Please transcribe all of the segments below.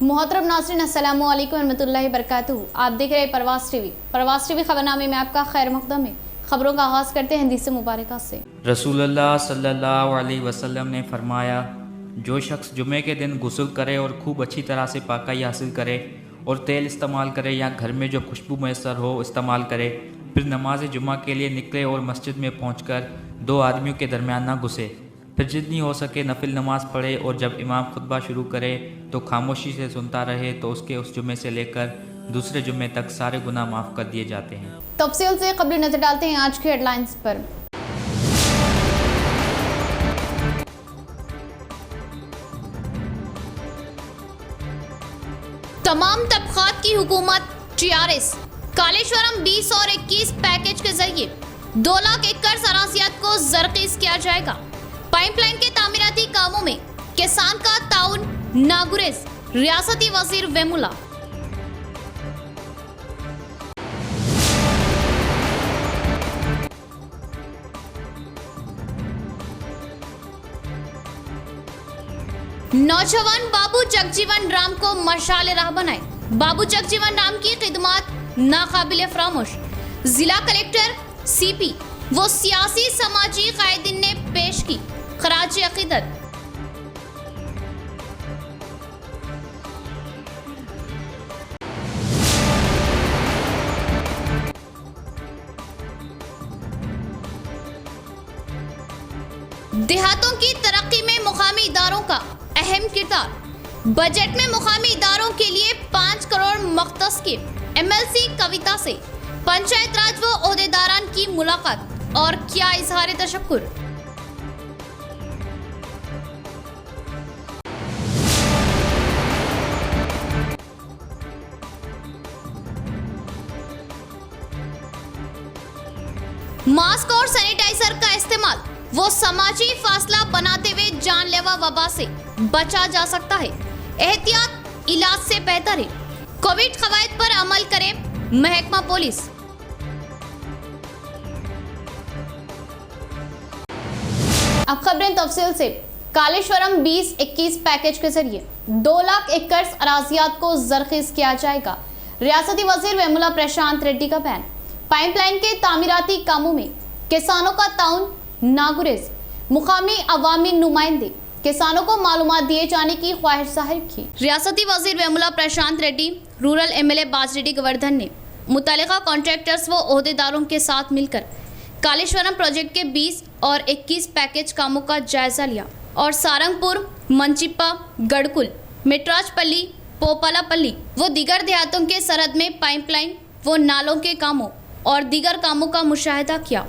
मोहतरम नाज़रीन अस्सलामु अलैकुम रहमतुल्लाहि बरकातुहू। आप देख रहे हैं प्रवास टीवी खबरनामे में आपका खैर मक़दम है। खबरों का आगाज़ करते हैं हदीस मुबारक से। रसूलुल्लाह सल्लल्लाहु अलैहि वसल्लम ने फरमाया, जो शख्स जुमे के दिन गुस्ल करे और खूब अच्छी तरह से पाकाई हासिल करे और तेल इस्तेमाल करे या घर में जो खुशबू मैसर हो इस्तेमाल करे, फिर नमाज जुमा के लिए निकले और मस्जिद में पहुंचकर दो आदमियों के दरमियान ना घुसे, फिर जितनी हो सके नफिल नमाज पढ़े और जब इमाम खुतबा शुरू करे तो खामोशी से सुनता रहे तो उसके उस जुमे से लेकर दूसरे जुमे तक सारे गुनाह माफ़ कर दिए जाते हैं। तफसील से कबल नजर डालते हैं आज की हेडलाइंस पर। तमाम तबकात की हुकूमत टीआरएस कालेश्वरम 20 और 21 पैकेज के जरिए 2 लाख एकड़ अराज़ियात को जरकीज किया जाएगा। पाइपलाइन के तामीराती कामों में किसान का ताउन नागुरेज, रियासती वजीर वेमुला। नौजवान बाबू जगजीवन राम को मशाल राह बनाए। बाबू जगजीवन राम की खिदमत नाकाबिले फरामोश। जिला कलेक्टर सीपी वो सियासी समाजी कायदीन ने पेश की खराज अकीदत। देहातों की तरक्की में मुकामी इदारों का अहम किरदार। बजट में मुकामी इदारों के लिए 5 करोड़ मख्तस की। एमएलसी कविता से पंचायत राज व ओहदेदारान की मुलाकात और क्या इजहार तशक्कुर। मास्क और सैनिटाइजर का इस्तेमाल वो समाजी फासला बनाते हुए जानलेवा वबा से बचा जा सकता है। एहतियात इलाज से बेहतर है। कोविड कवायद पर अमल करे महकमा पुलिस। अब खबरें तफसील से। कालेश्वरम 20-21 पैकेज के जरिए 2 लाख एकड़ अराज़ियात को जरकीज किया जाएगा। रियासती वजीर वेमुला प्रशांत रेड्डी का बयान। पाइपलाइन के तामीराती कामों में किसानों का ताउन नागुरेज। मुकामी अवामी नुमाइंदे किसानों को मालूमात दिए जाने की ख्वाहिश जाहिर की। रियासती वजीर वेमुला प्रशांत रेड्डी, रूरल एमएलए बाजरेड्डी गोवर्धन ने मुतल्लिका कॉन्ट्रैक्टर्स व ओहदेदारों के साथ मिलकर कालेश्वरम प्रोजेक्ट के 20 और 21 पैकेज कामों का जायजा लिया और सारंगपुर, मंचिप्पा, गड़कुल, मिट्राजपल्ली, पोपालापल्ली व दीगर देहातों के सरहद में पाइपलाइन व नालों के कामों और दीगर कामों का मुशाहिदा किया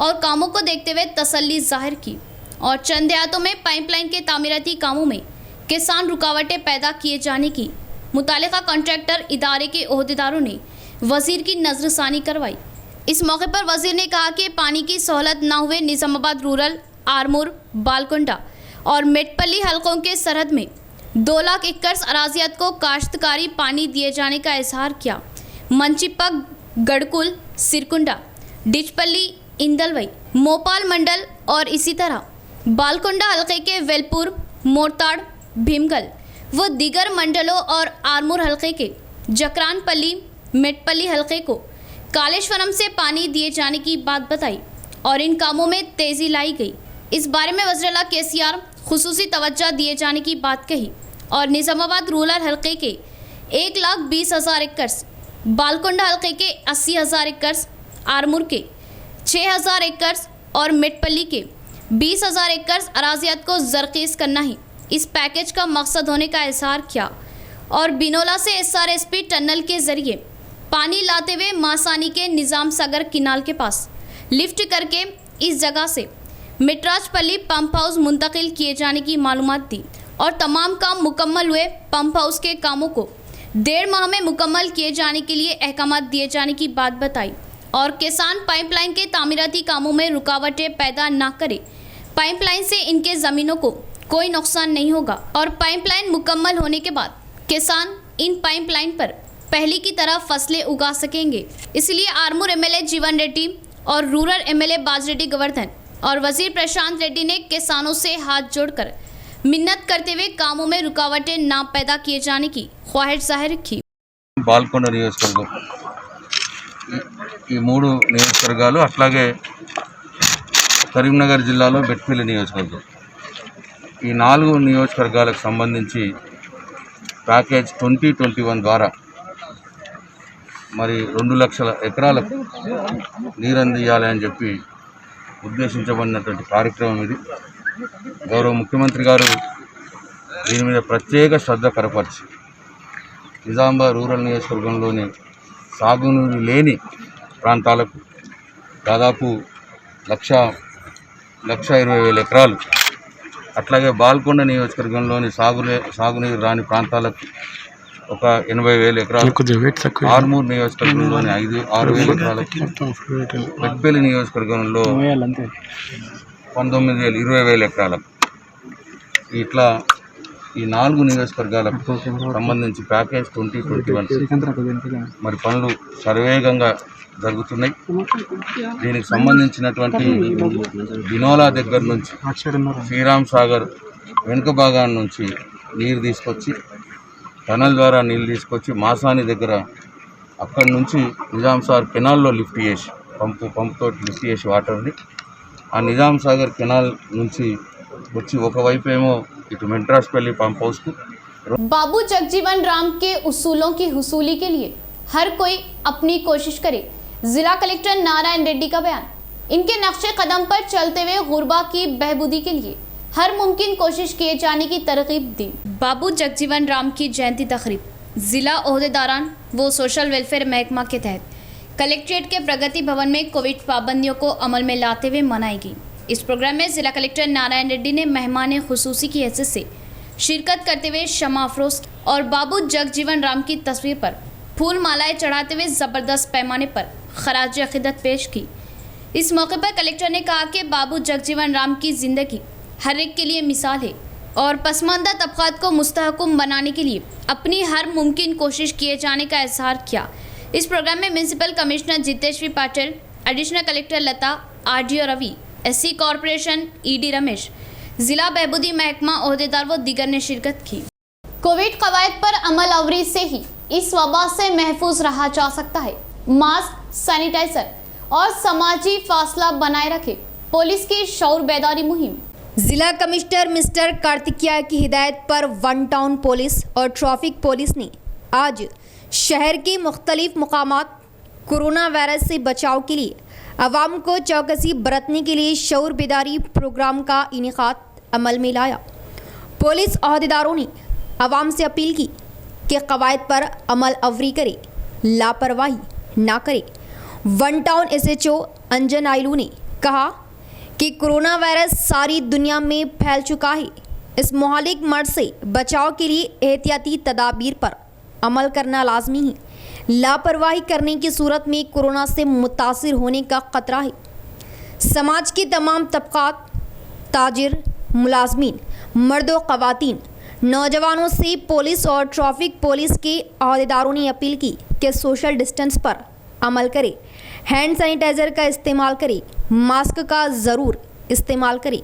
और कामों को देखते हुए तसल्ली जाहिर की। और चंद देहातों में पाइपलाइन के तामीराती कामों में किसान रुकावटें पैदा किए जाने की मुतालिका कॉन्ट्रैक्टर इदारे के ओहदेदारों ने वजीर की नजरसानी करवाई। इस मौके पर वजीर ने कहा कि पानी की सहूलत न हुए निजामाबाद रूरल, आरमूर, बालकोंडा और मेटपल्ली हलकों के सरहद में 2 लाख एकड़ अराज़ियात को काश्तकारी पानी दिए जाने का इजहार किया। मंचिप्पा, गड़कुल, सिरकुंडा, डिचपल्ली, इंदलवई, मोपाल मंडल और इसी तरह बालकोंडा हलके के वेलपुर, मोरताड़, भीमगल व दीगर मंडलों और आरमूर हलके के जकरानपल्ली, मेटपल्ली हलके को कालेश्वरम से पानी दिए जाने की बात बताई और इन कामों में तेज़ी लाई गई। इस बारे में वज़ीर-ए-आला केसीआर खुसूसी तवज्जो दिए जाने की बात कही और निज़ामाबाद रूरल हलके के 1,20,000 एकड़, बालकोंडा हलके के 80,000 एकड़, आरमूर के 6,000 एकड़ और मेटपल्ली के 20,000 एकड़ अराज़ियात को जरकीज करना ही इस पैकेज का मकसद होने का इजहार किया और बिनोला से एसआरएसपी टनल के जरिए पानी लाते हुए मासानी के निज़ाम सागर किनाल के पास लिफ्ट करके इस जगह से मिट्राजपल्ली पंप हाउस मुंतकिल किए जाने की मालूमात दी और तमाम काम मुकम्मल हुए पंप हाउस के कामों को 1.5 माह में मुकम्मल किए जाने के लिए अहकामात दिए जाने की बात बताई और किसान पाइपलाइन के तामीराती कामों में रुकावटें पैदा न करे। पाइपलाइन से इनके ज़मीनों को कोई नुकसान नहीं होगा और पाइपलाइन मुकम्मल होने के बाद किसान इन पाइपलाइन पर पहले की तरह फसलें उगा सकेंगे। इसलिए आरमूर एमएलए जीवन रेड्डी और रूरल एमएलए बाजरेड्डी गोवर्धन और वजीर प्रशांत रेड्डी ने किसानों से हाथ जोड़कर मिन्नत करते हुए कामों में रुकावटें ना पैदा किए जाने की ख्वाहिश जाहिर की। బాల్కొండ నియోజకవర్గం ఈ మూడు నియోజకవర్గాలు అట్లాగే కరీంనగర్ జిల్లాలో బెట్పల్లి నియోజకవర్గం ఈ 4 నియోజకవర్గాలకు సంబంధించి ప్యాకేజ్ 2021 ద్వారా మరి 2 లక్షల ఎకరాలకు నీరందియాలి అని చెప్పి ఉద్దేశించబడినటువంటి కార్యక్రమం ఇది. గౌరవ ముఖ్యమంత్రి గారు దీని మీద ప్రత్యేక శ్రద్ధ కనపరిచి నిజామాబాద్ రూరల్ నియోజకవర్గంలోని సాగునీరు లేని ప్రాంతాలకు దాదాపు 1,20,000 ఎకరాలు, అట్లాగే బాల్కొండ నియోజకవర్గంలోని సాగునీరు రాని ప్రాంతాలకు ఒక 80,000 ఎకరాలు, ఆర్మూర్ నియోజకవర్గంలోని 6,000 ఎకరాలకు, బెట్పల్లి నియోజకవర్గంలో 19,000 20,000 ఎకరాలకు, ఇట్లా ఈ 4 నియోజకవర్గాలకు సంబంధించి ప్యాకేజ్ 2021 మరి పనులు శరవేగంగా జరుగుతున్నాయి. దీనికి సంబంధించినటువంటి దినోలా దగ్గర నుంచి శ్రీరామ్ సాగర్ వెనుక భాగాన్ని నుంచి నీరు తీసుకొచ్చి టనల్ ద్వారా నీళ్ళు తీసుకొచ్చి మాసాని దగ్గర అక్కడి నుంచి నిజాం సాగర్ కెనాల్లో లిఫ్ట్ చేసి పంపుతో లిఫ్ట్ చేసి వాటర్ని ఆ నిజాం సాగర్ కెనాల్ నుంచి వచ్చి ఒకవైపు ఏమో ఇటు మెట్రాస్పల్లి పంప్ హౌస్ को बाबू जगजीवन राम के उसूलों की हुसूली के लिए हर कोई अपनी कोशिश करे। जिला कलेक्टर नारायण रेड्डी का बयान। इनके नक्शे कदम पर चलते हुए गुरबा की बहबूदी के लिए हर मुमकिन कोशिश किए जाने की तरकीब दी। बाबू जगजीवन राम की जयंती तकरीब जिला ओहदेदारान वो सोशल वेलफेयर महकमा के तहत कलेक्ट्रेट के प्रगति भवन में कोविड पाबंदियों को अमल में लाते हुए मनाई गई। इस प्रोग्राम में जिला कलेक्टर नारायण रेड्डी ने मेहमान खुसूसी की हैसियत से शिरकत करते हुए शमा अफरोज और बाबू जगजीवन राम की तस्वीर पर फूल मालाएं चढ़ाते हुए ज़बरदस्त पैमाने पर खराज अक़ीदत पेश की। इस मौके पर कलेक्टर ने कहा कि बाबू जगजीवन राम की ज़िंदगी हर एक के लिए मिसाल है और पसमानदा तबक़ात को मुस्तहकम बनाने के लिए अपनी हर मुमकिन कोशिश किए जाने का इजहार किया। इस प्रोग्राम में municipal commissioner Jiteshwari Patil, additional collector Lata, RDO Ravi, SC corporation ED Ramesh, जिला बहबूदी महकमा ओहदेदार व दीगर ने शिरकत की। कोविड कवायद पर अमल आवरी से ही इस वबा से महफूज रहा जा सकता है। मास्क, सैनिटाइजर और समाजी फासला बनाए रखे। पुलिस की शऊर बेदारी मुहिम। जिला कमिश्नर मिस्टर कार्तिकिया की हिदायत पर वन टाउन पुलिस और ट्रैफिक पुलिस ने आज शहर के मुख्तलिफ मुकामात कोरोना वायरस से बचाव के लिए आवाम को चौकसी बरतने के लिए शऊर बेदारी प्रोग्राम का इनेकाद अमल में लाया। पुलिस अहदेदारों ने आवाम से अपील की कि कवायद पर अमल अवरी करे, लापरवाही ना करे। वन टाउन SHO अंजन आइलू ने कहा कि कोरोना वायरस सारी दुनिया में फैल चुका है। इस मुहालिक मर्ज से बचाव के लिए एहतियाती तदाबीर पर अमल करना लाजमी है। लापरवाही करने की सूरत में कोरोना से मुतासिर होने का खतरा है। समाज के तमाम तबक़ात, ताजिर, मुलाजमीन, मर्द व ख़वातीन, नौजवानों से पुलिस और ट्रैफिक पुलिस के अहदेदारों ने अपील की कि सोशल डिस्टेंस पर अमल करें, हैंड सैनिटाइज़र का इस्तेमाल करें, मास्क का ज़रूर इस्तेमाल करें।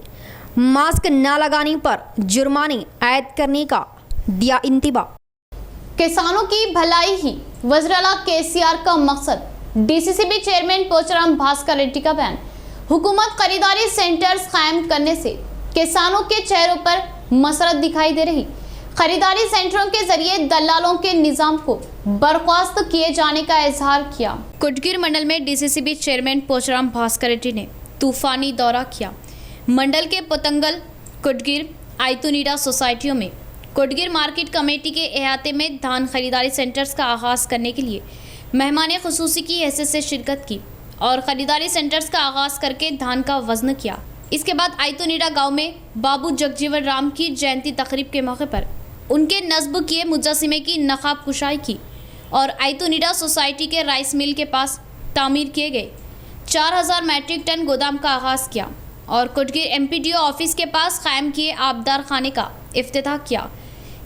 मास्क ना लगाने पर जुर्माने आयद करने का दिया इंतबा। किसानों की भलाई ही वज़ीर-ए-आला KCR का मकसद। DCCB चेयरमैन पोचाराम भास्कर रेड्डी का बयान। हुकूमत खरीदारी सेंटर्स कायम करने से किसानों के चेहरों पर मसरत दिखाई दे रही। खरीदारी सेंटरों के जरिए दलालों के निजाम को बर्खास्त किए जाने का इजहार किया। कुटगिर मंडल में DCCB चेयरमैन पोचाराम भास्कर रेड्डी ने तूफानी दौरा किया। मंडल के पोतंगल, कुटगिर, आयतुनीडा सोसाइटियों में कुटगिर मार्केट कमेटी के अहाते में धान खरीदारी सेंटर्स का आगाज़ करने के लिए मेहमान खुसूसी की हैसियत से शिरकत की और ख़रीदारी सेंटर्स का आगाज़ करके धान का वज़न किया। इसके बाद आयतुनीडा गांव में बाबू जगजीवन राम की जयंती तकरीब के मौके पर उनके नस्ब किए मुजस्सिमे की नकाब कुशाई की और आयतुनीडा सोसाइटी के राइस मिल के पास तामीर किए गए 4000 मैट्रिक टन गोदाम का आगाज़ किया और कुटगिर MPDO ऑफिस के पास कायम किए आबदार खाने का इफ्तिताह किया।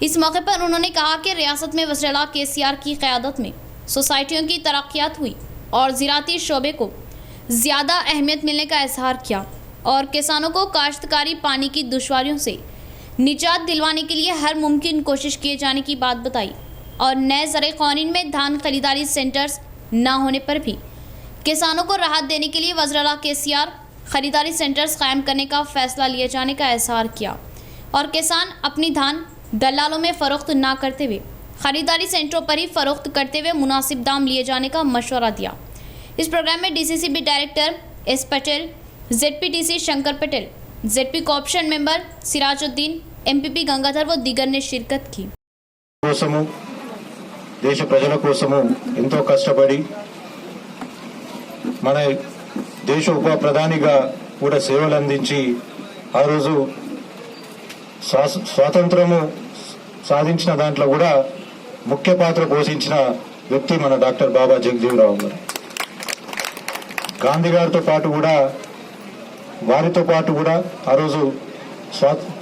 इस मौके पर उन्होंने कहा कि रियासत में वज़ीर-ए-आला KCR की क़यादत में सोसाइटियों की तरक्यात हुई और ज़राअती शोबे को ज़्यादा अहमियत मिलने का इजहार किया और किसानों को काश्तकारी पानी की दुश्वारियों से निजात दिलवाने के लिए हर मुमकिन कोशिश किए जाने की बात बताई और नए ज़र क़ानून में धान खरीदारी सेंटर्स न होने पर भी किसानों को राहत देने के लिए वज़ीर-ए-आला KCR खरीदारी सेंटर्स कायम करने का फैसला लिए जाने का इज़हार किया और किसान अपनी धान दलालों में फ़रोख्त ना करते हुए खरीदारी सेंटरों पर ही फ़रोख्त करते हुए मुनासिब दाम लिए जाने का मशवरा दिया। इस प्रोग्राम में DCCB director S Patel, ZPTC Shankar Patel, ZP co-option member Sirajuddin, MPP Gangadhar व दीगर ने शिरकत की। కోసము దేశ ప్రజల కోసము ఎంతో కష్టపడి మన దేశ ఉప ప్రధానిగా కూడా సేవలు అందించి ఆ రోజు స్వాతంత్రము సాధించిన దాంట్లో కూడా ముఖ్య పాత్ర పోషించిన వ్యక్తి మన డాక్టర్ బాబా జగజీవరావు గారు. గాంధీ గారితో పాటు కూడా వారితో పాటు కూడా ఆ రోజు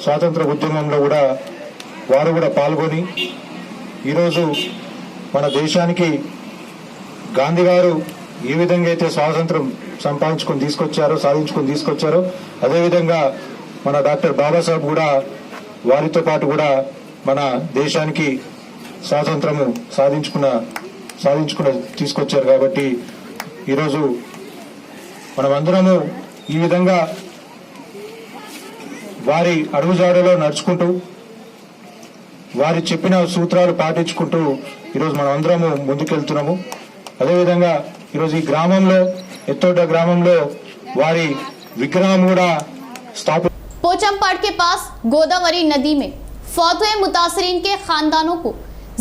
స్వాతంత్ర ఉద్యమంలో కూడా వారు కూడా పాల్గొని ఈరోజు మన దేశానికి గాంధీ గారు ఏ విధంగా అయితే స్వాతంత్రం సాధించుకొని తీసుకొచ్చారో అదేవిధంగా మన డాక్టర్ బాబాసాహెబ్ కూడా వారితో పాటు కూడా మన దేశానికి స్వాతంత్రము సాధించుకున్న తీసుకొచ్చారు. కాబట్టి ఈరోజు మనమందరము ఈ విధంగా వారి అడుగుజాడలో నడుచుకుంటూ వారి చెప్పిన సూత్రాలు పాటించుకుంటూ ఈరోజు మనం అందరము ముందుకెళ్తున్నాము. అదేవిధంగా ఈరోజు ఈ గ్రామంలో ఎత్తోట గ్రామంలో వారి విగ్రహం కూడా पोचमपड़ के पास गोदावरी नदी में फौत हुए मुतासरीन के खानदानों को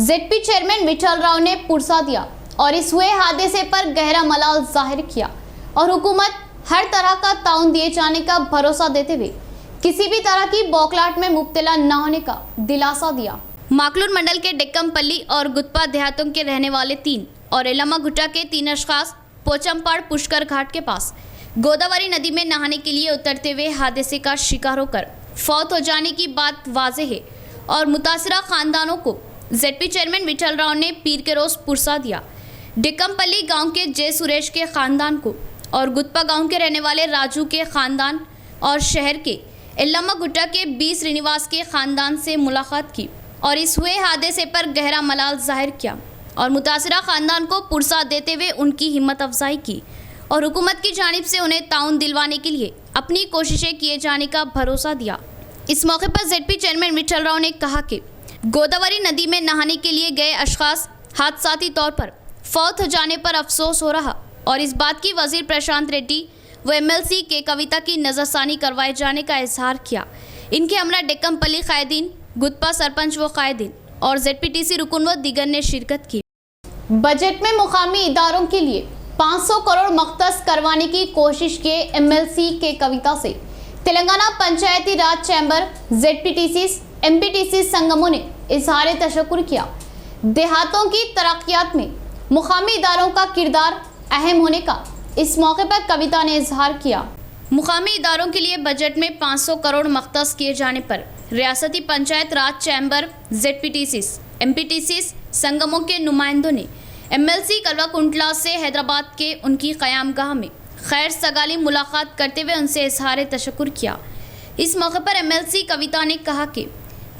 ZP चेयरमैन विठल राव ने पुरसा दिया और इस हुए हादसे पर गहरा मलाल जाहिर किया और हुकूमत हर तरह का ताउन दिए जाने का भरोसा देते हुए किसी भी तरह की बौखलाहट में मुब्तला न होने का दिलासा दिया। माकलूर मंडल के डिक्कमपल्ली और गुत्पा देहातों के रहने वाले 3 और एलम्मा गुट्टा के 3 अशखास पोचमपड़ पुष्कर घाट के पास गोदावरी नदी में नहाने के लिए उतरते हुए हादसे का शिकार होकर फौत हो जाने की बात वाज़ेह है और मुतासरा खानदानों को ZP चेयरमैन विठल राव ने पीर के रोज़ पुरसा दिया। डिक्कमपल्ली गांव के जय सुरेश के ख़ानदान को और गुत्पा गांव के रहने वाले राजू के ख़ानदान और शहर के एल्लम्मा गुट्टा के B श्रीनिवास के ख़ानदान से मुलाकात की और इस हुए हादसे पर गहरा मलाल जाहिर किया और मुतासरा ख़ानदान को पुरसा देते हुए उनकी हिम्मत अफजाई की और हुकूमत की जानिब से उन्हें ताउन दिलवाने के लिए अपनी कोशिशें किए जाने का भरोसा दिया। इस मौके पर ZP चेयरमैन विठल राव ने कहा कि गोदावरी नदी में नहाने के लिए गए अशखास हादसाती तौर पर फौत हो जाने पर अफसोस हो रहा और इस बात की वज़ीर प्रशांत रेड्डी व MLC के कविता की नज़रसानी करवाए जाने का इजहार किया। इनके हमरा डिक्कमपल्ली कायदीन, गुत्पा सरपंच व कायदीन और ZPTC रुकन व दीगर ने शिरकत की। बजट में मुकामी इदारों के लिए 500 करोड़ मख्तस करवाने की कोशिश के MLC के कविता से तेलंगाना पंचायती राज चैम्बर, ZPTC, MPTC संगमों ने इजहार तशक्कुर किया। देहातों की तरक्यात में मुकामी इदारों का किरदार अहम होने का इस मौके पर कविता ने इजहार किया। मुकामी इदारों के लिए बजट में 500 करोड़ मख्तस किए जाने पर रियासती पंचायत राज चैम्बर, ZPTC, MPTC संगमों के नुमाइंदों ने MLC कलवा से हैदराबाद के उनकी क़यामगाह में खैर सगाली मुलाकात करते हुए उनसे इजहार तशक्कुर किया। इस मौके पर MLC कविता ने कहा कि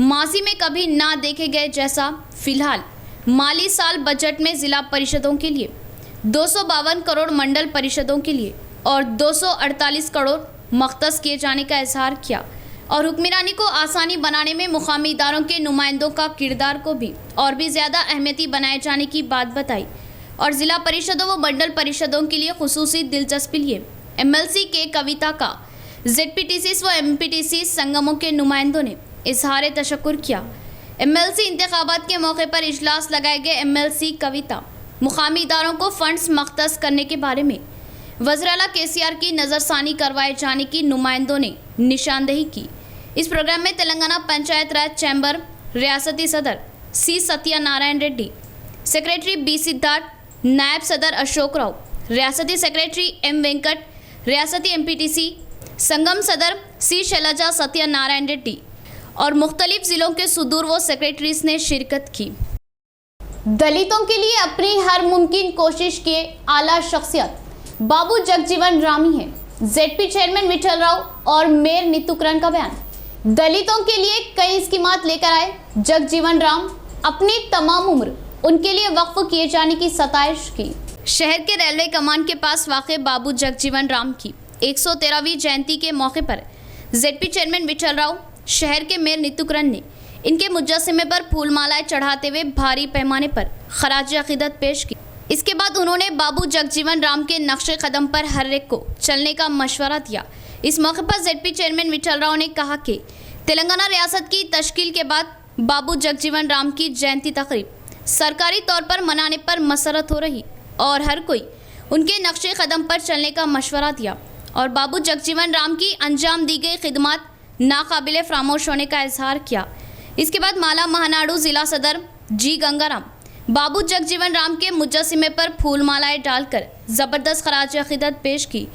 माजी में कभी ना देखे गए जैसा फ़िलहाल माली साल बजट में ज़िला परिषदों के लिए 252 करोड़, मंडल परिषदों के लिए और 248 करोड़ मख्तस किए जाने का इजहार किया और हुक्मरानी को आसानी बनाने में मुकामी इदारों के नुमाइंदों का किरदार को भी और भी ज़्यादा अहमियती बनाए जाने की बात बताई और ज़िला परिषदों व मंडल परिषदों के लिए खुसूसी दिलचस्पी लिए MLC के कविता का ZPTC व MPTC संगमों के नुमाइंदों ने इजहार तशक्कुर किया। MLC इंतखाबात के मौके पर इजलास लगाए गए MLC कविता मुकामी इदारों को फंड्स मख्तस करने के बारे में वज़ीर-ए-आला KCR की नज़रसानी करवाए जाने की नुमाइंदों ने निशानदेही की। इस प्रोग्राम में तेलंगाना पंचायत राज चैम्बर रियासती सदर C Satyanarayan Reddy, secretary B Siddharth, नायब सदर अशोक राव, रियासती सेक्रेटरी M वेंकट, रियासती MPTC संगम सदर C शैलजा सत्यनारायण रेड्डी और मुख्तलिफ ज़िलों के सुदूर व सेक्रेटरीज ने शिरकत की। दलितों के लिए अपनी हर मुमकिन कोशिश किए आला शख्सियत बाबू जगजीवन रामी है। ZP चेयरमैन विठल राव और मेयर नीतू करण का बयान। दलितों के लिए कई स्कीमात लेकर आए जगजीवन राम, अपनी तमाम उम्र उनके लिए वक्फ किए जाने की सताइश की। शहर के रेलवे कमान के पास वाक़ बाबू जगजीवन राम की 113वीं जयंती के मौके पर जेडपी चेयरमैन विठल राव, शहर के मेयर नीतूकरण ने इनके मुजस्समे पर फूलमालाएं चढ़ाते हुए भारी पैमाने पर खराज अकीदत पेश की। इसके बाद उन्होंने बाबू जगजीवन राम के नक्शे कदम पर हर एक को चलने का मशवरा दिया। इस मौके पर जेडपी चेयरमैन विठल राव ने कहा कि तेलंगाना रियासत की तश्कील के बाद बाबू जगजीवन राम की जयंती तकरीब सरकारी तौर पर मनाने पर मसरत हो रही और हर कोई उनके नक्शे कदम पर चलने का मशवरा दिया और बाबू जगजीवन राम की अंजाम दी गई खिदमत नाकाबिले फरामोश होने का इजहार किया। इसके बाद माला महानाडू जिला सदर जी गंगाराम बाबू जगजीवन राम के मुजस्समे पर फूल मालाएं डालकर ज़बरदस्त खराज अकीदत पेश की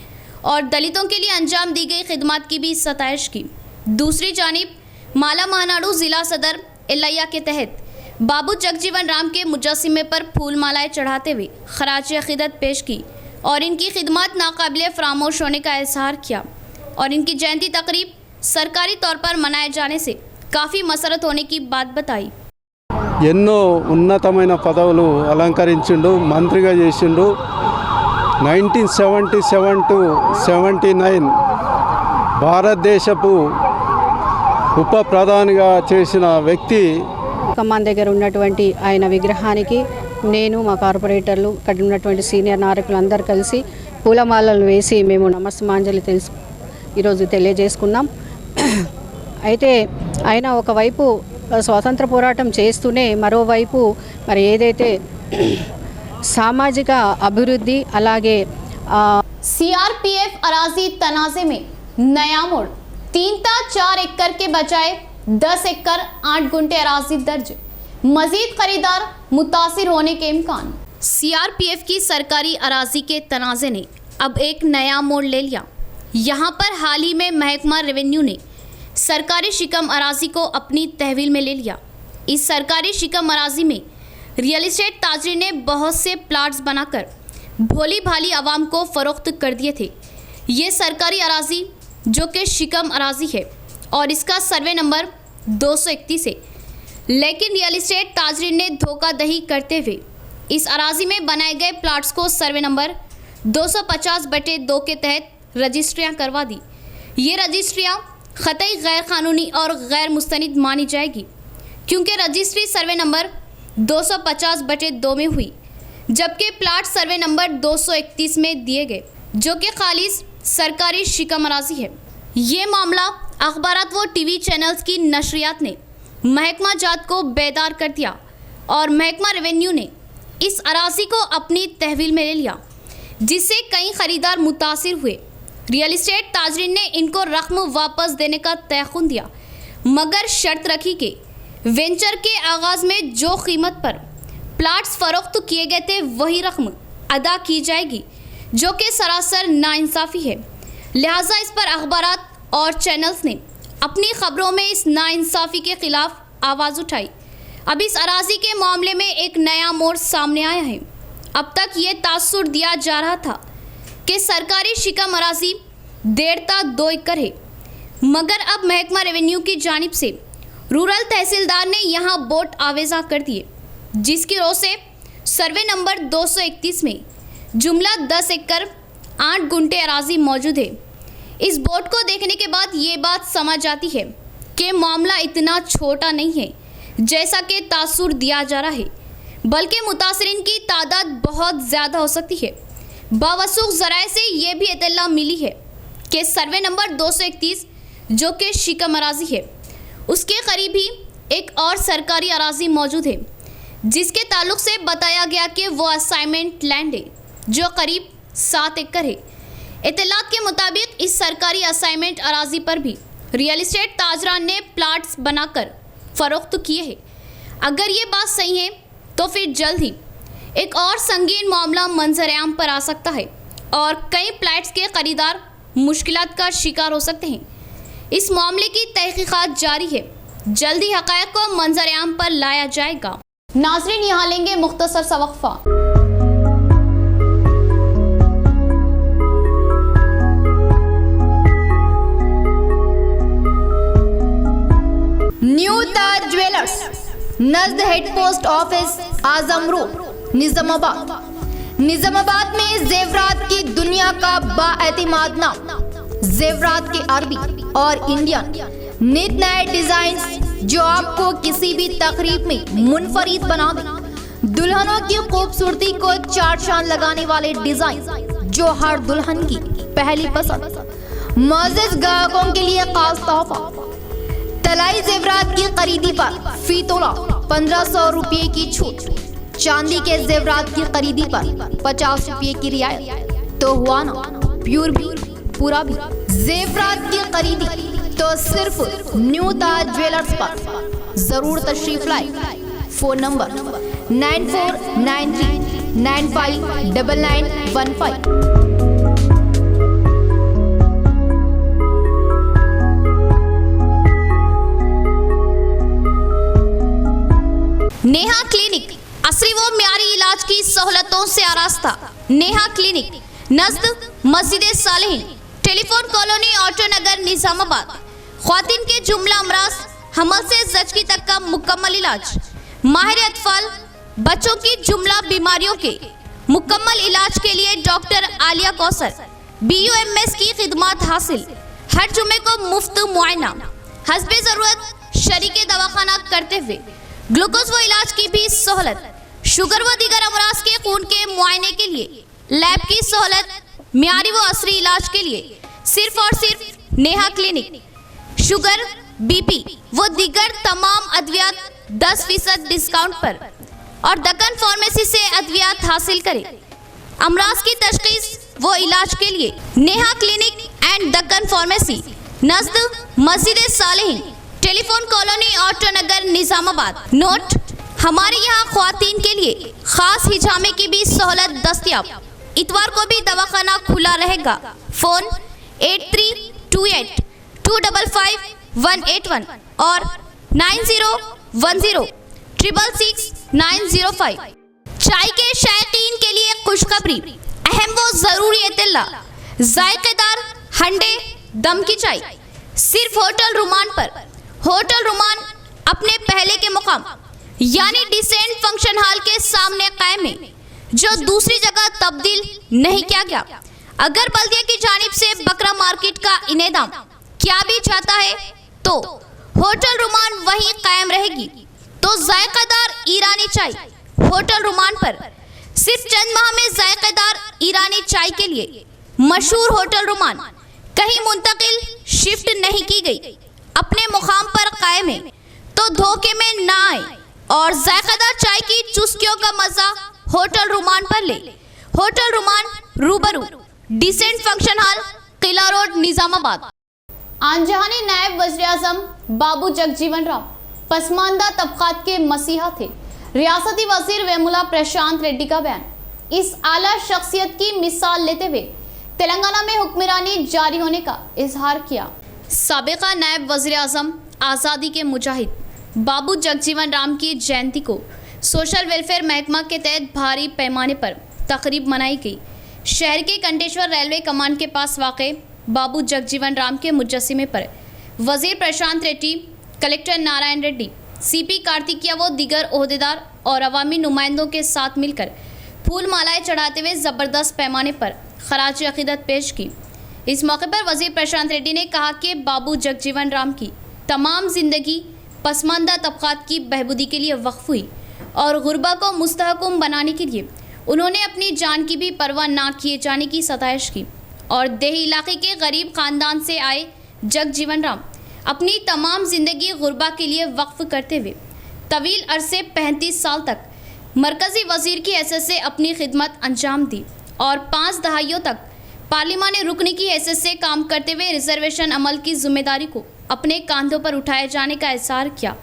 और दलितों के लिए अंजाम दी गई खिदमत की भी सताइश की। दूसरी जानिब माला महानाडू जिला सदर एलैया के तहत बाबू जगजीवन राम के मुजस्समे पर फूल मालाएं चढ़ाते हुए खराज अकीदत पेश की और इनकी खिदमत नाकाबिले फरामोश होने का इजहार किया और इनकी जयंती तकरीब सरकारी तौर पर मनाए जाने से काफ़ी मसरत होने की बात बताई। ఎన్నో ఉన్నతమైన పదవులు అలంకరించిండు, మంత్రిగా చేసిండు। 1977 to 79 భారతదేశపు ఉప ప్రధానిగా చేసిన వ్యక్తి। కమాన్ దగ్గర ఉన్నటువంటి ఆయన విగ్రహానికి నేను మా కార్పొరేటర్లు ఇక్కడ ఉన్నటువంటి సీనియర్ నాయకులు అందరూ కలిసి పూలమాలలు వేసి మేము నమస్మాంజలి ఈరోజు తెలియజేసుకున్నాం। అయితే ఆయన ఒకవైపు స్వాతంత్ర పోరాటం చేస్తూనే మరోవైపు మరి ఏదైతే సామాజిక అభివృద్ధి అలాగే सीआरपीएफ अराजी तनाजे में नया मोड़, 3-4 एकड़ के बजाय 10 एकड़ 8 गुंठे अराजी दर्ज, मजीद खरीदार मुतासिर होने के इम्कान। सीआरपीएफ की सरकारी अराजी के तनाजे ने अब एक नया मोड़ ले लिया। यहाँ पर हाल ही में महकमा रेवेन्यू ने सरकारी शिकम अराजी को अपनी तहवील में ले लिया। इस सरकारी शिकम अराजी में रियल एस्टेट ताजरी ने बहुत से प्लाट्स बनाकर भोली भाली आवाम को फ़रोख्त कर दिए थे। ये सरकारी अराजी जो कि शिकम अराजी है और इसका सर्वे नंबर 231 है, लेकिन रियल एस्टेट ताजरी ने धोखाधड़ी करते हुए इस अराजी में बनाए गए प्लाट्स को सर्वे नंबर 250/2 के तहत रजिस्ट्रियाँ करवा दी। ये रजिस्ट्रियाँ ख़तई गैर कानूनी और गैर मुस्तनिद मानी जाएगी क्योंकि रजिस्ट्री सर्वे नंबर 250/2 में हुई, जबकि प्लाट सर्वे नंबर 231 में दिए गए जो कि खालिस सरकारी शिकम अराजी है। ये मामला अखबारात व टीवी चैनल्स की नशरियात ने महकमा जात को बेदार कर दिया और महकमा रेवेन्यू ने इस अराजी को अपनी तहवील में ले लिया, जिससे कई खरीदार मुतासिर हुए। रियल एस्टेट ताजरीन ने इनको रकम वापस देने का तयखुन दिया, मगर शर्त रखी कि वेंचर के आगाज़ में जो कीमत पर प्लाट्स फरोख्त किए गए थे वही रकम अदा की जाएगी, जो कि सरासर नाइंसाफ़ी है। लिहाजा इस पर अखबारात और चैनल्स ने अपनी खबरों में इस नाइंसाफ़ी के ख़िलाफ़ आवाज़ उठाई। अब इस अराजी के मामले में एक नया मोड़ सामने आया है। अब तक ये तासुर दिया जा रहा था कि सरकारी शिकम अराजी 1.5-2 एकड़ है, मगर अब महकमा रेवेन्यू की जानिब से रूरल तहसीलदार ने यहाँ बोर्ड आवेज़ा कर दिए, जिसकी रोज से सर्वे नंबर 231 में जुमला 10 एकड़ 8 गुंठे अराजी मौजूद है। इस बोर्ड को देखने के बाद ये बात समझ आती है कि मामला इतना छोटा नहीं है जैसा कि तासुर दिया जा रहा है, बल्कि मुतासरीन की तादाद बहुत ज़्यादा हो सकती है। बावसूख ज़राए से ये भी इत्तला मिली है कि सर्वे नंबर 231 जो कि शिकम अराजी है, उसके करीब ही एक और सरकारी अराजी मौजूद है, जिसके ताल्लुक से बताया गया कि वो असाइनमेंट लैंड है जो करीब 7 एकड़ है। इत्तलात के मुताबिक इस सरकारी असाइनमेंट अराजी पर भी रियल एस्टेट ताजरान ने प्लाट्स बनाकर फ़रोख्त किए हैं। अगर ये बात सही है तो फिर जल्द ही एक और संगीन मामला मंजर-ए-आम पर आ सकता है और कई प्लाट्स के खरीदार मुश्किलात का शिकार हो सकते हैं। इस मामले की तहकीकात जारी है, जल्द ही हक़ाइक़ को मंजर-ए-आम पर लाया जाएगा। नाज़रीन, यहाँ लेंगे मुख्तसर सा वक्फा। न्यू ताज ज्वेलर्स, नजद head post office, Azam road, Nizamabad में जेवरात की दुनिया का बाएतिमाद नाम। जेवरात के अरबी और इंडियन नित नए डिजाइन जो आपको किसी भी तकरीब में मुनफरिद बना दे। दुल्हनों की खूबसूरती को चार चांद लगाने वाले डिजाइन जो हर दुल्हन की पहली पसंद। मुअज़्ज़ज़ ग्राहकों के लिए खास तोहफा, तलाई जेवरात की खरीदी पर फी तोला 1500 रुपये की छूट। चांदी के जेवरात की खरीदी पर 50 रुपये की रियायत। तो हुआ ना प्योर भी पूरा भी। जेवरात की खरीदी तो सिर्फ न्यू ताज ज्वेलर्स पर जरूर तशरीफ लाए। Phone number 9493959915। नेहा क्लिनिक, असली व म्यारी इलाज की सहूलतों से आरास्ता। Neha clinic नज़द Masjid Saleheen, telephone colony, auto Nagar, Nizamabad. ख्वातीन के जुमला अमराज, हमल से जचकी तक का मुकम्मल इलाज। माहिर अतफाल, बच्चों की जुमला बीमारियों के मुकम्मल इलाज के लिए डॉक्टर आलिया कौसर BUMS की खिदमत हासिल। हर जुमे को मुफ्त मुआयना, हस्बे ज़रूरत शरीके दवाखाना करते हुए ग्लूकोज व इलाज की भी सहूलत। शुगर व दीगर अमराज के खून के मुआयने के लिए लैब की सहूलत। म्यारी व असरी इलाज के लिए सिर्फ और सिर्फ नेहा क्लिनिक। शुगर, BP वो दीगर तमाम अद्वियात 10% डिस्काउंट पर और दक्कन फार्मेसी से अद्वियात हासिल करें। अमराज की तशखीस वो इलाज के लिए Neha clinic and Deccan pharmacy, नज़द Masjid Saleheen, telephone colony, auto Nagar, Nizamabad. Note, हमारे यहाँ ख्वातीन के लिए खास हिजामे की भी सहूलत दस्तयाब। इतवार को भी दवाखाना खुला रहेगा। फोन 8328 255 181 और 9010 666 905। चाय के शौकीन के लिए खुशखबरी, अहम वो जरूरी इत्तला, जायकेदार हंडे दम की चाय सिर्फ होटल रुमान पर। होटल रुमान अपने पहले के मुकाम यानी डिसेंट फंक्शन हॉल के सामने कायम है, जो दूसरी जगह तब्दील नहीं किया गया। अगर बल्दिया की जानिब से बकरा मार्केट का इनेदाम क्या भी चाहता है तो होटल रुमान वहीं कायम रहेगी। तो जायकादार ईरानी चाय होटल रुमान पर। सिर्फ चंद माह में जायकेदार ईरानी चाय के लिए मशहूर होटल रुमान कहीं मुंतकिल शिफ्ट नहीं की गई, अपने मुकाम पर कायम है। तो धोखे में ना आए और जायकेदार चाय की चुस्कियों का मजा होटल रुमान पर ले। होटल रुमान रूबरू डिसेंट फंक्शन हॉल, किला रोड, निजामाबाद। आनजहानी नायब वज़ीर-ए-आज़म बाबू जगजीवन राम पसमानदा तबकात के मसीहा थे। रियासती वजीर वेमुला प्रशांत रेड्डी का बयान। इस आला शख्सियत की मिसाल लेते हुए तेलंगाना में हुक्मरानी जारी होने का इजहार किया। साबिका नायब वज़ीर-ए-आज़म आज़ादी के मुजाहिद बाबू जगजीवन राम की जयंती को सोशल वेलफेयर महकमा के तहत भारी पैमाने पर तकरीब मनाई गई। शहर के कंटेश्वर रेलवे कमान के पास वाक़े बाबू जगजीवन राम के मुजस्सिमे पर वजीर प्रशांत रेड्डी, कलेक्टर नारायण रेड्डी, CP कार्तिकिया व दीगर ओहदेदार और अवामी नुमाइंदों के साथ मिलकर फूल मालाएँ चढ़ाते हुए ज़बरदस्त पैमाने पर खराज अक़ीदत पेश की। इस मौके पर वजीर प्रशांत रेड्डी ने कहा कि बाबू जगजीवन राम की तमाम ज़िंदगी पसमानदा तबक़ात की बहबूदी के लिए वक्फ़ हुई और गुरबा को मुस्तहकम बनाने के लिए उन्होंने अपनी जान की भी परवाह ना किए जाने की सताइश की। और देही इलाके के गरीब ख़ानदान से आए जगजीवन राम अपनी तमाम ज़िंदगी गुरबा के लिए वक्फ करते हुए तवील अरसे 35 साल तक मरकज़ी वज़ीर की हैसियत से अपनी खिदमत अंजाम दी और 5 दहाइयों तक पार्लिमानी रुकनी की हैसियत से काम करते हुए रिजर्वेशन अमल की जिम्मेदारी को अपने कांधों पर उठाए जाने का इज़हार किया।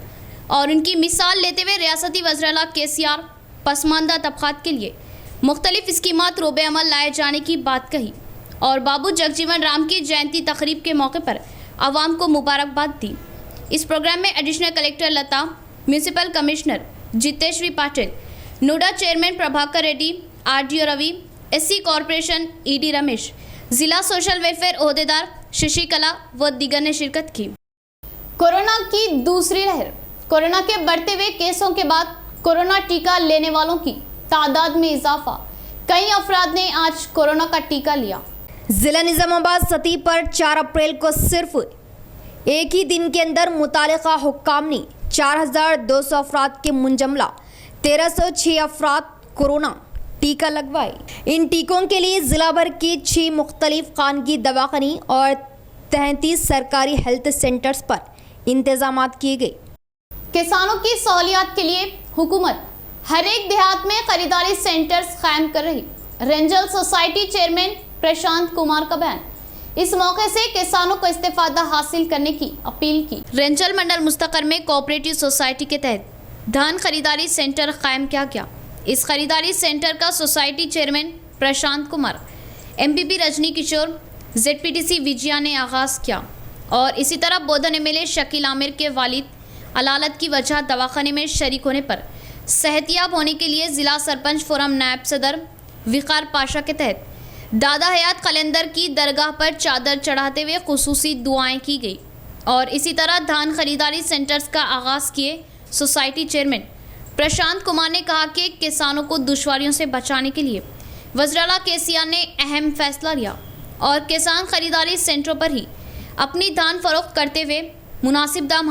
और उनकी मिसाल लेते हुए रियासती वज़ीर-ए-आला KCR पसमानदा तबक़ात के लिए मुख्तलिफ स्कीमात रोबे अमल लाए जाने की बात कही और बाबू जगजीवन राम की जयंती तकरीब के मौके पर आवाम को मुबारकबाद दी। इस प्रोग्राम में additional collector Lata, municipal commissioner Jiteshwari Patil, NUDA chairman Prabhakar Reddy, RDO Ravi, SC corporation ED Ramesh, ज़िला सोशल वेलफेयर ओहदेदार शशिकला व दीगर ने शिरकत की। कोरोना की दूसरी लहर। कोरोना के बढ़ते हुए केसों के बाद कोरोना टीका लेने वालों की तादाद में इजाफा। कई अफराद ने आज कोरोना का टीका लिया। जिला निजामाबाद सती पर 4 अप्रैल को सिर्फ एक ही दिन के अंदर मुतालिका हुक्काम ने 4200 अफराद के मुंजमला 1306 अफराद कोरोना टीका लगवाए। इन टीकों के लिए जिला भर के 6 मुख्तलिफ खानगी दवाखाने और 33 सरकारी हेल्थ सेंटर्स पर इंतजाम किए गए। किसानों की सहूलियत के लिए हुकूमत हर एक देहात में खरीदारी सेंटर्स कायम कर रही। रेंजल सोसाइटी चेयरमैन प्रशांत कुमार का बयान। इस मौके से किसानों को इस्तेफादा हासिल करने की अपील की। रेंजल मंडल मुस्तकर में कोऑपरेटिव सोसाइटी के तहत धान खरीदारी सेंटर कायम किया गया। इस खरीदारी सेंटर का society chairman Prashant Kumar, MPP Rajni किशोर, जेडपीटीसी विजया ने आगाज़ किया और इसी तरह बोधन एमएलए शकील आमिर के वालिद अलालत की वजह दवाखाने में शरीक होने पर सेहतियाब होने के लिए ज़िला सरपंच फोरम नायब सदर विकार पाशा के तहत दादा हयात कलंदर की दरगाह पर चादर चढ़ाते हुए खुसूसी दुआएं की गई। और इसी तरह धान खरीदारी सेंटर्स का आगाज़ किए सोसाइटी चेयरमैन प्रशांत कुमार ने कहा कि किसानों को दुश्वारियों से बचाने के लिए वज़ीर-ए-आला केसीआर ने अहम फैसला लिया और किसान खरीदारी सेंटरों पर ही अपनी धान फरोख्त करते हुए मुनासिब दाम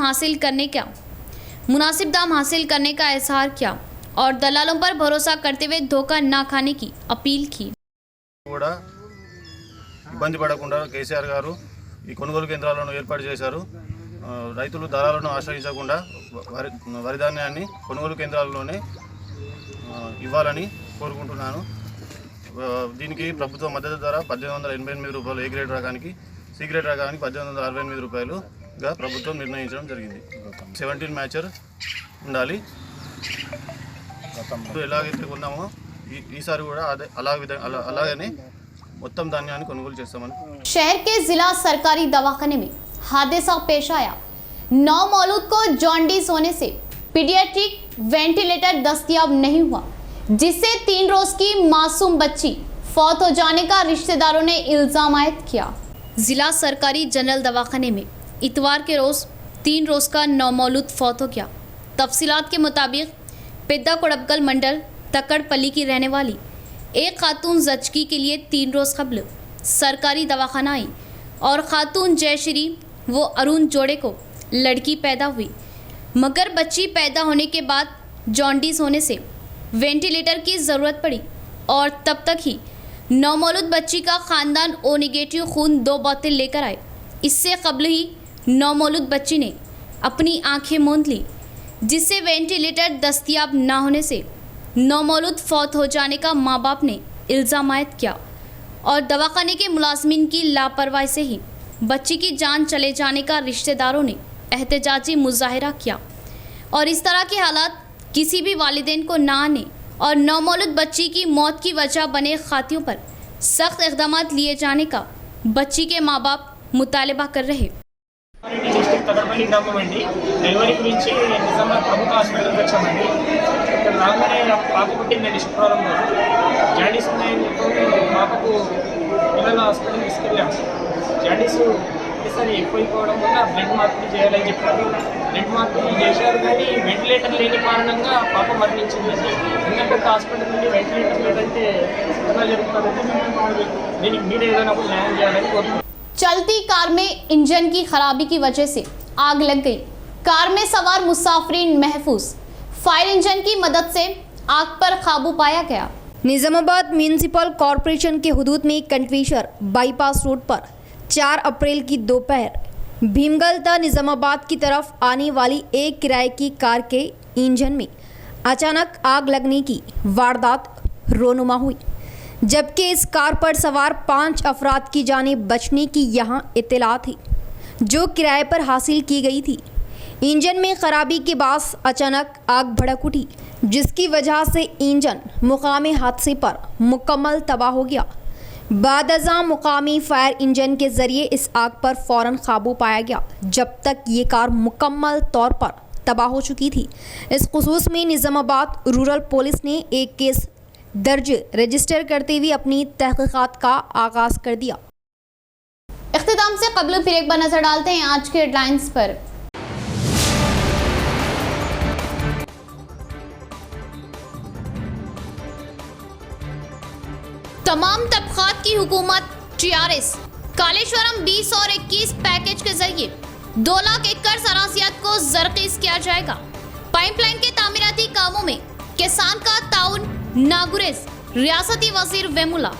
हासिल करने का इजहार किया और दलालों पर भरोसा करते हुए धोखा ना खाने की अपील की। కూడా ఇబ్బంది పడకుండా కేసీఆర్ గారు ఈ కొనుగోలు కేంద్రాలను ఏర్పాటు చేశారు। రైతులు దళాలను ఆశ్రయించకుండా వరి ధాన్యాన్ని కొనుగోలు కేంద్రాల్లోనే ఇవ్వాలని కోరుకుంటున్నాను। దీనికి ప్రభుత్వ మద్దతు ధర 1888 రూపాయలు ఏ గ్రేడ్ రకానికి, సి గ్రేడ్ రకానికి 1868 రూపాయలుగా ప్రభుత్వం నిర్ణయించడం జరిగింది। 17 మ్యాచర్ ఉండాలి। ఎలాగైతే కొన్నామో ఈసారి కూడా అలాగనే మొత్తం ధాన్యాన్ని కొనుగోలు చేస్తామని। शहर के जिला सरकारी दवाखाने में हादसा पेश आया। 9 मौलूद को जॉन्डिस होने से पीडियाट्रिक वेंटिलेटर दस्तयाब नहीं हुआ, जिससे 3 रोज की मासूम बच्ची फौत हो जाने का रिश्तेदारों ने इल्जाम आयद किया। जिला सरकारी जनरल दवाखाने में इतवार के रोज 3 रोज का 9 मौलूद फौत हो गया। तफसीलात के मुताबिक पेद्दा कोड़बगल मंडल तकड़पल्ली की रहने वाली एक खातून जचकी के लिए 3 रोज़ कबल सरकारी दवाखाना आई और खातून जयश्री वो अरुण जोड़े को लड़की पैदा हुई, मगर बच्ची पैदा होने के बाद जॉन्डिस होने से वेंटिलेटर की ज़रूरत पड़ी और तब तक ही नौमौलूद बच्ची का ख़ानदान ओ नेगेटिव खून 2 बोतल लेकर आए। इससे कबल ही नौमौलूद बच्ची ने अपनी आंखें मूंद ली, जिससे वेंटिलेटर दस्तयाब ना होने से नौमौलूद फौत हो जाने का माँ बाप ने इल्ज़ाम आयद किया और दवाखाने के मुलाजमीन की लापरवाही से ही बच्ची की जान चले जाने का रिश्तेदारों ने एहतजाजी मुजाहरा किया। और इस तरह के हालात किसी भी वालिदैन को ना आने और नौमौलूद बच्ची की मौत की वजह बने खातियों पर सख्त इक़दाम लिए जाने का बच्ची के माँ बाप मुतालबा कर रहे। డిస్ట్రిక్ట్ తగడపల్లి గ్రామం అండి। డెలివరీ గురించి నిజామాబాద్ ప్రభుత్వ హాస్పిటల్కి వచ్చామండి। ఇక్కడ రాగానే పాప పుట్టిందండి శుక్రవారం రోజు। జాండీస్ ఉన్నాయని చెప్పి పాపకు పిల్లల హాస్పిటల్కి తీసుకెళ్ళాము। జాండీస్ ఒకసారి ఎక్కువైపోవడం వల్ల బ్లడ్ మార్పులు చేయాలని చెప్పారు। బ్లడ్ మార్పులు చేశారు కానీ వెంటిలేటర్ లేని కారణంగా పాప మరణించిందండి। ఎందుకంటే హాస్పిటల్ నుండి వెంటిలేటర్ లేదంటే ఎలా జరుగుతుందంటే దీనికి మీరు ఏదైనా ఒక న్యాయం చేయాలని కోరుతున్నాను। चलती कार में इंजन की खराबी की वजह से आग लग गई। कार में सवार मुसाफिरीन महफूज। फायर इंजन की मदद से आग पर काबू पाया गया। निजामाबाद म्यूनिसिपल कॉरपोरेशन के हुदूद में कंटवीशर बाईपास रोड पर 4 अप्रैल की दोपहर भीमगल निजामाबाद की तरफ आने वाली एक किराए की कार के इंजन में अचानक आग लगने की वारदात रोनुमा हुई, जबकि इस कार पर सवार 5 अफराद की जानें बचने की यहाँ इत्तला थी, जो किराए पर हासिल की गई थी। इंजन में खराबी के बाद अचानक आग भड़क उठी, जिसकी वजह से इंजन मुकामी हादसे पर मुकम्मल तबाह हो गया। बादअज़ां मुकामी फायर इंजन के ज़रिए इस आग पर फ़ौरन काबू पाया गया, जब तक ये कार मुकम्मल तौर पर तबाह हो चुकी थी। इस खुसूस में निज़ामाबाद रूरल पुलिस ने एक केस दर्ज रजिस्टर करते हुए अपनी तहकीकात का आगाज़ कर दिया। इख्तिताम से कबल फिर एक बार नजर डालते हैं आज के हेडलाइंस पर। तमाम तबकात की हुकूमत टीआरएस कालेश्वरम 20 और 21 पैकेज के जरिए 2 लाख एकड़ अराजियात को जरकीज किया जाएगा। पाइपलाइन के तामीराती कामों में किसान का ताउन नागुरेज, रियासती वजीर वेमुला।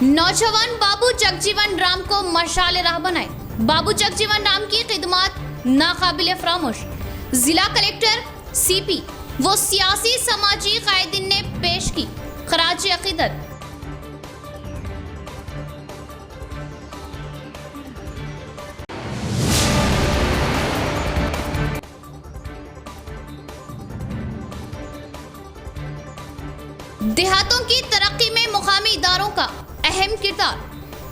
नौजवान बाबू जगजीवन राम को मशाल राह बनाए। बाबू जगजीवन राम की खिदमत नाकाबिले फरामोश। जिला कलेक्टर सीपी वो सियासी समाजी कायदीन ने पेश की खराज अकीदत। देहातों की तरक्की में मुकामी इदारों का अहम किरदार।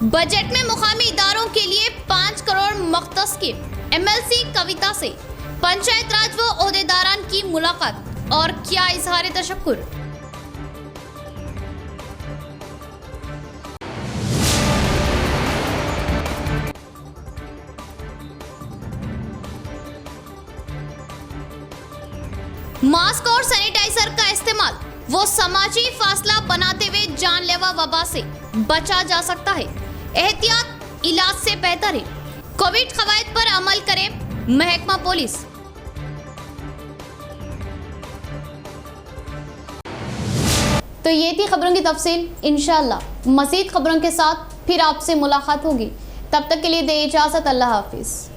बजट में मुकामी इदारों के लिए 5 करोड़ मख्तस की एमएलसी कविता से पंचायत राज व ओहदेदारान की मुलाकात और क्या इजहार तशक्कुर। मास्क और सैनिटाइजर का इस्तेमाल वो समाजी फासला बनाते हुए जानलेवा वबा से बचा जा सकता है। एहतियात इलाज से बेहतर है। कोविड कवायद पर अमल करे महकमा पुलिस। तो ये थी खबरों की तफसील। इंशाअल्लाह मज़ीद खबरों के साथ फिर आपसे मुलाकात होगी। तब तक के लिए दे इजाज़त। अल्लाह हाफिज।